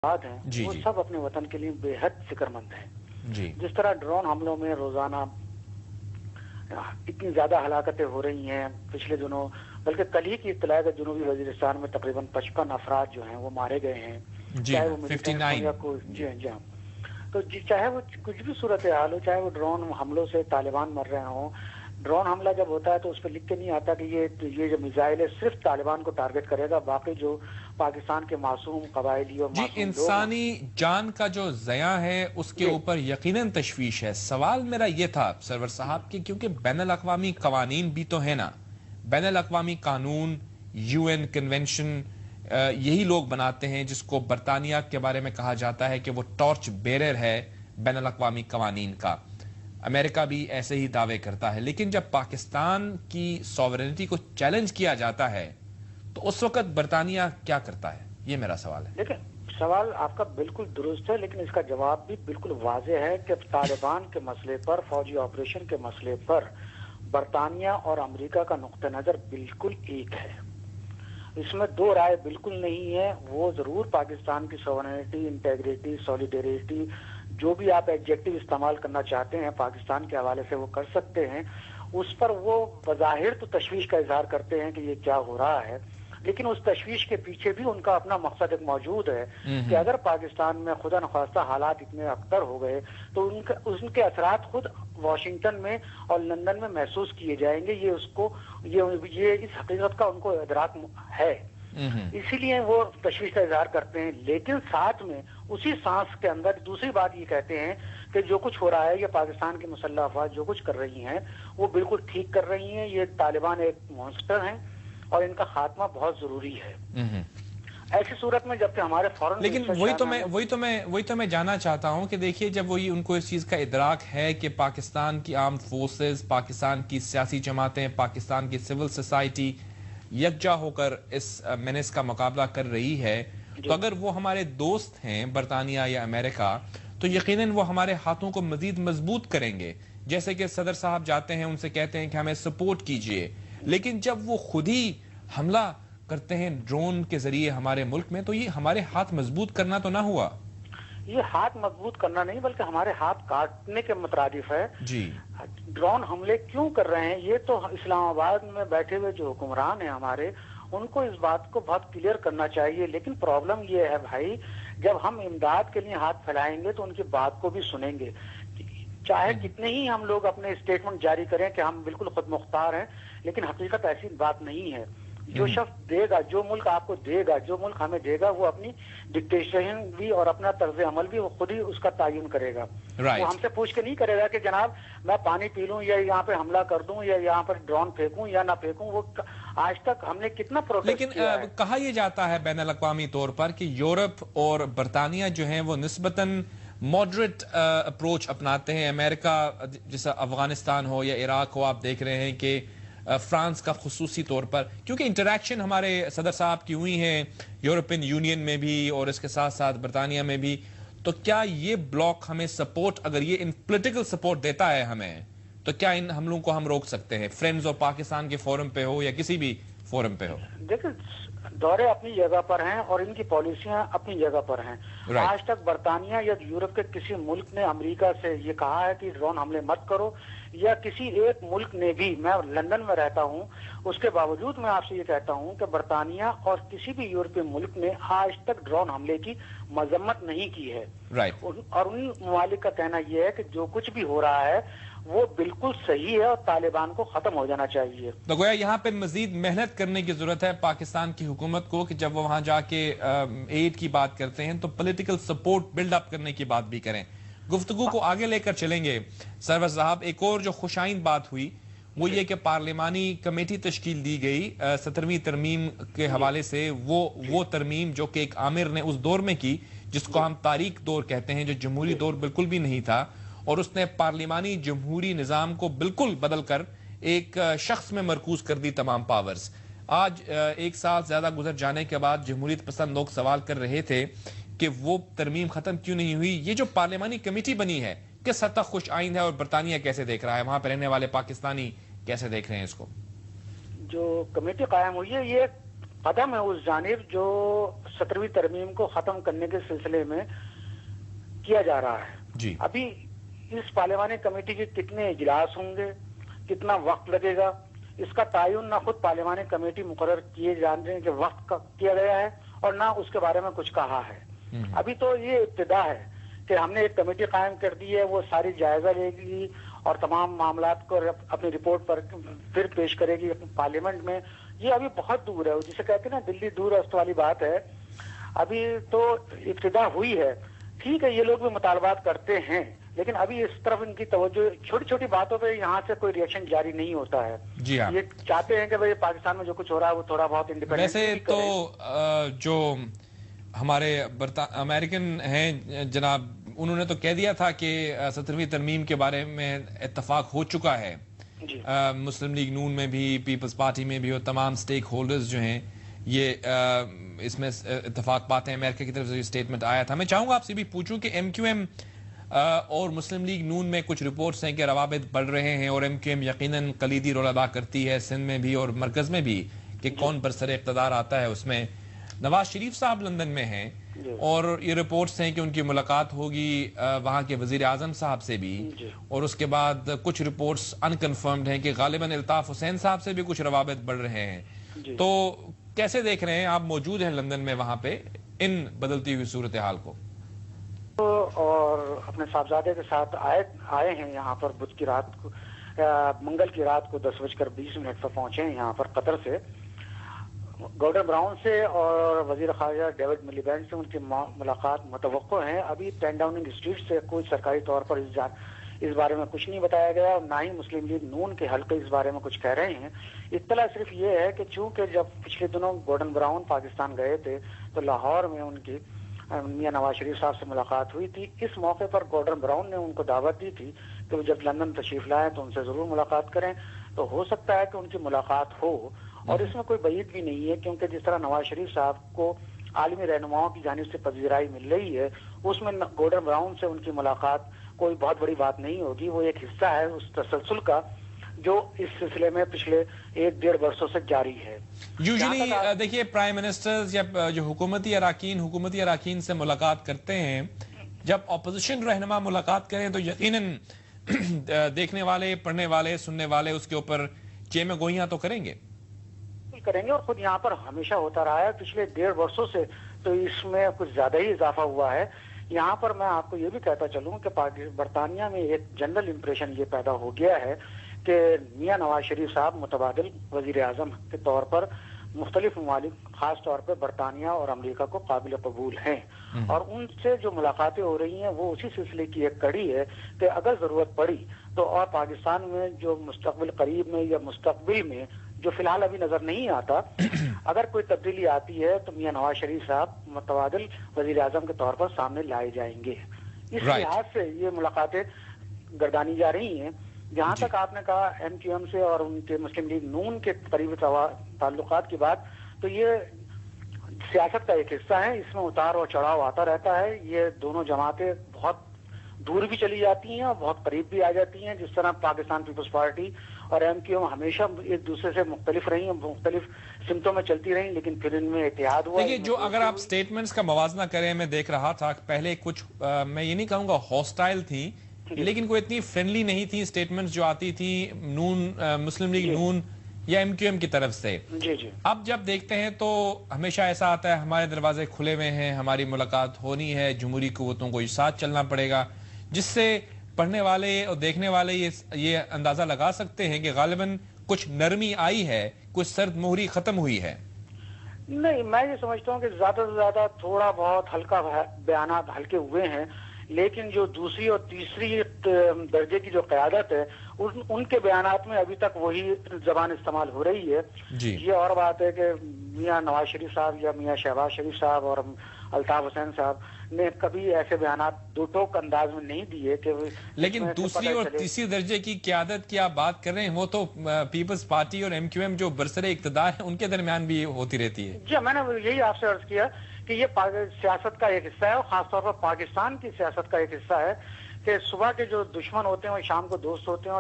ہیں وہ سب اپنے وطن کے لیے بے حد فکر مند ہیں. جس طرح ڈرون حملوں میں روزانہ اتنی زیادہ ہلاکتیں ہو رہی ہیں پچھلے دنوں، بلکہ کل ہی کی اطلاع ہے کہ جنوبی وزیرستان میں تقریباً 55 افراد جو ہیں وہ مارے گئے ہیں، چاہے وہ ملیٹنٹ یا کوئی. جی ہاں. تو چاہے وہ کچھ بھی صورتحال ہو، چاہے وہ ڈرون حملوں سے طالبان مر رہے ہوں، ڈرون حملہ جب ہوتا ہے تو اس پہ لکھ کے نہیں آتا کہ یہ جو میزائل ہے صرف طالبان کو ٹارگٹ کرے گا، باقی جو پاکستان کے معصوم قبائلی اور معصوم انسانی جان کا جو ضیاع ہے اس کے اوپر یقیناً تشویش ہے. سوال میرا یہ تھا سرور صاحب کہ کیونکہ بین الاقوامی قوانین بھی تو ہے نا، بین الاقوامی قانون، یو این کنونشن یہی لوگ بناتے ہیں جس کو برطانیہ کے بارے میں کہا جاتا ہے کہ وہ ٹارچ بیرر ہے بین الاقوامی قوانین کا. امریکہ بھی ایسے ہی دعوے کرتا ہے، لیکن جب پاکستان کی سوورنٹی کو چیلنج کیا جاتا ہے تو اس وقت برطانیہ کیا کرتا ہے؟ یہ میرا سوال ہے. دیکھیں، سوال آپ کا بالکل درست ہے، لیکن اس کا جواب بھی بالکل واضح ہے کہ طالبان کے مسئلے پر، فوجی آپریشن کے مسئلے پر برطانیہ اور امریکہ کا نقطہ نظر بالکل ایک ہے. اس میں دو رائے بالکل نہیں ہے. وہ ضرور پاکستان کی سوورنٹی، انٹیگریٹی، سولیڈیریٹی، جو بھی آپ ایڈجیکٹو استعمال کرنا چاہتے ہیں پاکستان کے حوالے سے وہ کر سکتے ہیں. اس پر وہ بظاہر تو تشویش کا اظہار کرتے ہیں کہ یہ کیا ہو رہا ہے، لیکن اس تشویش کے پیچھے بھی ان کا اپنا مقصد ایک موجود ہے کہ اگر پاکستان میں خدا نخواستہ حالات اتنے اختر ہو گئے تو ان کے اثرات خود واشنگٹن میں اور لندن میں محسوس کیے جائیں گے. یہ اس حقیقت کا ان کو ادراک ہے، اسی لیے وہ تشویش کا اظہار کرتے ہیں. لیکن ساتھ میں اسی سانس کے اندر دوسری بات یہ کہتے ہیں کہ جو کچھ ہو رہا ہے، یہ پاکستان کی مسلح افواج جو کچھ کر رہی ہیں وہ بالکل ٹھیک کر رہی ہیں. یہ طالبان ایک مونسٹر ہیں اور ان کا خاتمہ بہت ضروری ہے. ایسی صورت میں جبکہ ہمارے فورن، لیکن وہی تو میں جاننا چاہتا ہوں کہ دیکھیے جب وہی ان کو اس چیز کا ادراک ہے کہ پاکستان کی آرمڈ فورسز، پاکستان کی سیاسی جماعتیں، پاکستان کی سول سوسائٹی یکجا ہو کر اس مینس کا مقابلہ کر رہی ہے، تو اگر وہ ہمارے دوست ہیں برطانیہ یا امریکہ تو یقیناً وہ ہمارے ہاتھوں کو مزید مضبوط کریں گے. جیسے کہ صدر صاحب جاتے ہیں ان سے کہتے ہیں کہ ہمیں سپورٹ کیجئے، لیکن جب وہ خود ہی حملہ کرتے ہیں ڈرون کے ذریعے ہمارے ملک میں تو یہ ہمارے ہاتھ مضبوط کرنا تو نہ ہوا. یہ ہاتھ مضبوط کرنا نہیں بلکہ ہمارے ہاتھ کاٹنے کے مترادف ہے. ڈرون حملے کیوں کر رہے ہیں یہ تو اسلام آباد میں بیٹھے ہوئے جو حکمران ہیں ہمارے، ان کو اس بات کو بہت کلیئر کرنا چاہیے. لیکن پرابلم یہ ہے بھائی، جب ہم امداد کے لیے ہاتھ پھیلائیں گے تو ان کی بات کو بھی سنیں گے. چاہے کتنے ہی ہم لوگ اپنے اسٹیٹمنٹ جاری کریں کہ ہم بالکل خود مختار ہیں، لیکن حقیقت ایسی بات نہیں ہے. جو شخص دے گا، جو ملک آپ کو دے گا، جو ملک ہمیں دے گا، وہ اپنی ڈکٹیشن بھی اور اپنا طرز عمل بھی وہ خود ہی اس کا تعین کرے گا. وہ ہم سے پوچھ کے نہیں کرے گا کہ جناب میں پانی پی لوں یا یہاں پہ حملہ کر دوں یا یہاں پر ڈرون پھینکوں یا نہ پھینکوں. وہ آج تک ہم نے کتنا پروٹیسٹ کیا ہے. لیکن کہا یہ جاتا ہے بین الاقوامی طور پر کہ یورپ اور برطانیہ جو ہیں وہ نسبتاً ماڈریٹ اپروچ اپناتے ہیں. امریکہ جیسا افغانستان ہو یا عراق ہو، آپ دیکھ رہے ہیں کہ فرانس کا خصوصی طور پر، کیونکہ انٹریکشن ہمارے صدر صاحب کی ہوئی ہیں یورپین یونین میں بھی اور اس کے ساتھ ساتھ برطانیہ میں بھی، تو کیا یہ بلاک ہمیں سپورٹ، اگر یہ ان پولیٹیکل سپورٹ دیتا ہے ہمیں، تو کیا ان حملوں کو ہم روک سکتے ہیں، فرینڈز اور پاکستان کے فورم پہ ہو یا کسی بھی فورم پہ ہو؟ دیکھیں، دورے اپنی جگہ پر ہیں اور ان کی پالیسیاں اپنی جگہ پر ہیں. آج تک برطانیہ یا یورپ کے کسی ملک نے امریکہ سے یہ کہا ہے کہ ڈرون حملے مت کرو، یا کسی ایک ملک نے بھی. میں لندن میں رہتا ہوں، اس کے باوجود میں آپ سے یہ کہتا ہوں کہ برطانیہ اور کسی بھی یورپی ملک نے آج تک ڈرون حملے کی مذمت نہیں کی ہے. اور ان ممالک کا کہنا یہ ہے کہ جو کچھ بھی ہو رہا ہے وہ بالکل صحیح ہے اور طالبان کو ختم ہو جانا چاہیے. تو گویا یہاں پہ مزید محنت کرنے کی ضرورت ہے پاکستان کی حکومت کو کہ جب وہ وہاں جا کے ایڈ کی بات کرتے ہیں تو پولیٹیکل سپورٹ بلڈ اپ کرنے کی بات بھی کریں. گفتگو کو آگے لے کر چلیں گے سرور صاحب. ایک اور جو خوش آئند بات ہوئی وہ یہ کہ پارلیمانی کمیٹی تشکیل دی گئی 17ویں ترمیم کے حوالے سے. وہ ترمیم جو کہ ایک عامر نے اس دور میں کی جس کو ہم تاریک دور کہتے ہیں، جو جمہوری دور بالکل بھی نہیں تھا، اور اس نے پارلیمانی جمہوری نظام کو بالکل بدل کر ایک شخص میں مرکوز کر دی تمام پاورز. آج ایک سال زیادہ گزر جانے کے بعد جمہوریت پسند لوگ سوال کر رہے تھے کہ وہ ترمیم ختم کیوں نہیں ہوئی. یہ جو پارلیمانی کمیٹی بنی ہے کس حد تک خوش آئند ہے اور برطانیہ کیسے دیکھ رہا ہے، وہاں پہ رہنے والے پاکستانی کیسے دیکھ رہے ہیں اس کو؟ جو کمیٹی قائم ہوئی ہے یہ قدم ہے اس جانب جو 17ویں ترمیم کو ختم کرنے کے سلسلے میں کیا جا رہا ہے. جی ابھی اس پارلیمانی کمیٹی کے کتنے اجلاس ہوں گے, کتنا وقت لگے گا, اس کا تعین نہ خود پارلیمانی کمیٹی مقرر کیے جان رہے ہیں کہ وقت کا کیا گیا ہے, اور نہ اس کے بارے میں کچھ کہا ہے. ابھی تو یہ ابتدا ہے کہ ہم نے ایک کمیٹی قائم کر دی ہے, وہ ساری جائزہ لے گی اور تمام معاملات کو اپنی رپورٹ پر پھر پیش کرے گی پارلیمنٹ میں. یہ ابھی بہت دور ہے, جسے کہتے ہیں نا دلی دور است والی بات ہے. ابھی تو ابتدا ہوئی ہے. ٹھیک ہے, یہ لوگ بھی مطالبات کرتے ہیں, لیکن ابھی اس طرف ان کی توجہ چھوٹی چھوٹی باتوں پہ یہاں سے کوئی ریئیکشن جاری نہیں ہوتا ہے. جی ہاں, یہ چاہتے ہیں کہ بھئی پاکستان میں جو کچھ ہو رہا ہے وہ تھوڑا بہت انڈیپینڈنٹ. ویسے تو جو ہمارے امریکن ہیں جناب, انہوں نے تو کہہ دیا تھا کہ 17ویں ترمیم کے بارے میں اتفاق ہو چکا ہے. جی. مسلم لیگ نون میں بھی, پیپلز پارٹی میں بھی, اور تمام سٹیک ہولڈرز جو ہیں یہ اس میں اتفاق پاتے ہیں. امریکہ کی طرف سے یہ سٹیٹمنٹ آیا تھا. میں چاہوں گا آپ سے بھی پوچھوں کہ ایم کیو ایم اور مسلم لیگ نون میں کچھ رپورٹس ہیں کہ روابط بڑھ رہے ہیں, اور ایم کیو ایم یقیناً کلیدی رول ادا کرتی ہے سندھ میں بھی اور مرکز میں بھی کہ کون برسر اقتدار آتا ہے. اس میں نواز شریف صاحب لندن میں ہیں, اور یہ رپورٹس ہیں کہ ان کی ملاقات ہوگی وہاں کے وزیر اعظم صاحب سے بھی, اور اس کے بعد کچھ رپورٹس انکنفرمڈ ہیں کہ غالباً الطاف حسین صاحب سے بھی کچھ روابط بڑھ رہے ہیں. تو کیسے دیکھ رہے ہیں آپ, موجود ہیں لندن میں وہاں پہ, ان بدلتی ہوئی صورتحال کو؟ اور اپنے صاحبزادے کے ساتھ آئے ہیں یہاں پر بدھ کی رات کو, منگل کی رات کو 10:20 پر پہنچے ہیں یہاں پر قطر سے. گورڈن براؤن سے اور وزیر خارجہ ڈیوڈ ملیبینڈ سے ان کی ملاقات متوقع ہیں. ابھی 10 ڈاؤننگ اسٹریٹ سے کوئی سرکاری طور پر اس بارے میں کچھ نہیں بتایا گیا, اور نہ ہی مسلم لیگ نون کے حلقے اس بارے میں کچھ کہہ رہے ہیں. اطلاع صرف یہ ہے کہ چونکہ جب پچھلے دنوں گورڈن براؤن پاکستان گئے تھے تو لاہور میں ان کی میاں نواز شریف صاحب سے ملاقات ہوئی تھی. اس موقع پر گورڈن براؤن نے ان کو دعوت دی تھی کہ وہ جب لندن تشریف لائیں تو ان سے ضرور ملاقات کریں. تو ہو سکتا ہے کہ ان کی ملاقات ہو, اور اس میں کوئی بعید بھی نہیں ہے, کیونکہ جس طرح نواز شریف صاحب کو عالمی رہنماؤں کی جانب سے پذیرائی مل رہی ہے, اس میں گورڈن براؤن سے ان کی ملاقات کوئی بہت بڑی بات نہیں ہوگی. وہ ایک حصہ ہے اس تسلسل کا جو اس سلسلے میں پچھلے 1-1.5 برسوں سے جاری ہے. یوزلی دیکھیے پرائم منسٹرز یا جو حکومتی اراکین سے ملاقات کرتے ہیں, جب اپوزیشن رہنما ملاقات کریں تو یقیناً دیکھنے والے, پڑھنے والے, سننے والے اس کے اوپر چیمے گوئیاں تو کریں گے, اور خود یہاں پر ہمیشہ ہوتا رہا ہے پچھلے 1.5 برسوں سے, تو اس میں کچھ زیادہ ہی اضافہ ہوا ہے. یہاں پر میں آپ کو یہ بھی کہتا چلوں کہ برطانیہ میں ایک جنرل امپریشن یہ پیدا ہو گیا ہے کہ میاں نواز شریف صاحب متبادل وزیر اعظم کے طور پر مختلف ممالک, خاص طور پہ برطانیہ اور امریکہ کو قابل قبول ہیں, اور ان سے جو ملاقاتیں ہو رہی ہیں وہ اسی سلسلے کی ایک کڑی ہے کہ اگر ضرورت پڑی تو, اور پاکستان میں جو مستقبل قریب میں یا مستقبل میں جو فی الحال ابھی نظر نہیں آتا, اگر کوئی تبدیلی آتی ہے تو میاں نواز شریف صاحب متبادل وزیر اعظم کے طور پر سامنے لائے جائیں گے. اس لحاظ سے یہ ملاقاتیں گردانی جا رہی ہیں. جہاں تک آپ نے کہا ایم کیو ایم سے اور ان کے مسلم لیگ نون کے قریبی تعلقات کی بات, تو یہ سیاست کا ایک حصہ ہے, اس میں اتار اور چڑھاؤ آتا رہتا ہے. یہ دونوں جماعتیں بہت دور بھی چلی جاتی ہیں اور بہت قریب بھی آ جاتی ہیں. جس طرح پاکستان پیپلز پارٹی اور ایم کیو ایم ہمیشہ ایک دوسرے سے مختلف رہی ہیں, مختلف سمتوں میں چلتی رہیں, لیکن پھر ان میں اتحاد ہوا. دیکھیے جو اگر آپ سٹیٹمنٹس کا موازنہ کریں, میں دیکھ رہا تھا پہلے کچھ میں یہ نہیں کہوں گا ہاسٹائل تھیں, لیکن کوئی اتنی فرینڈلی نہیں تھی سٹیٹمنٹس جو آتی تھی نون, مسلم لیگ نون یا ایم کیو ایم کی طرف سے. اب جب دیکھتے ہیں تو ہمیشہ ایسا آتا ہے ہمارے دروازے کھلے ہوئے ہیں, ہماری ملاقات ہونی ہے, جمہوری قوتوں کو ساتھ چلنا پڑے گا, جس سے پڑھنے والے اور دیکھنے والے یہ اندازہ لگا سکتے ہیں کہ غالباً کچھ نرمی آئی ہے, کچھ سرد مہری ختم ہوئی ہے. نہیں, میں یہ سمجھتا ہوں کہ زیادہ سے زیادہ تھوڑا بہت ہلکا بیانات ہلکے ہوئے ہیں, لیکن جو دوسری اور تیسری درجے کی جو قیادت ہے ان کے بیانات میں ابھی تک وہی زبان استعمال ہو رہی ہے. یہ اور بات ہے کہ میاں نواز شریف صاحب یا میاں شہباز شریف صاحب اور الطاف حسین صاحب نے کبھی ایسے بیانات دو ٹوک انداز میں نہیں دیے کہ, لیکن دوسری اور تیسری درجے کی قیادت کی آپ بات کر رہے ہیں, وہ تو پیپلز پارٹی اور ایم کیو ایم جو برسر اقتدار ہے ان کے درمیان بھی ہوتی رہتی ہے. جی, میں نے یہی آپ سے عرض کیا کہ یہ سیاست کا ایک حصہ ہے, اور خاص طور پر پاکستان کی سیاست کا ایک حصہ ہے کہ صبح کے جو دشمن ہوتے ہیں وہ شام کو دوست ہوتے ہیں, اور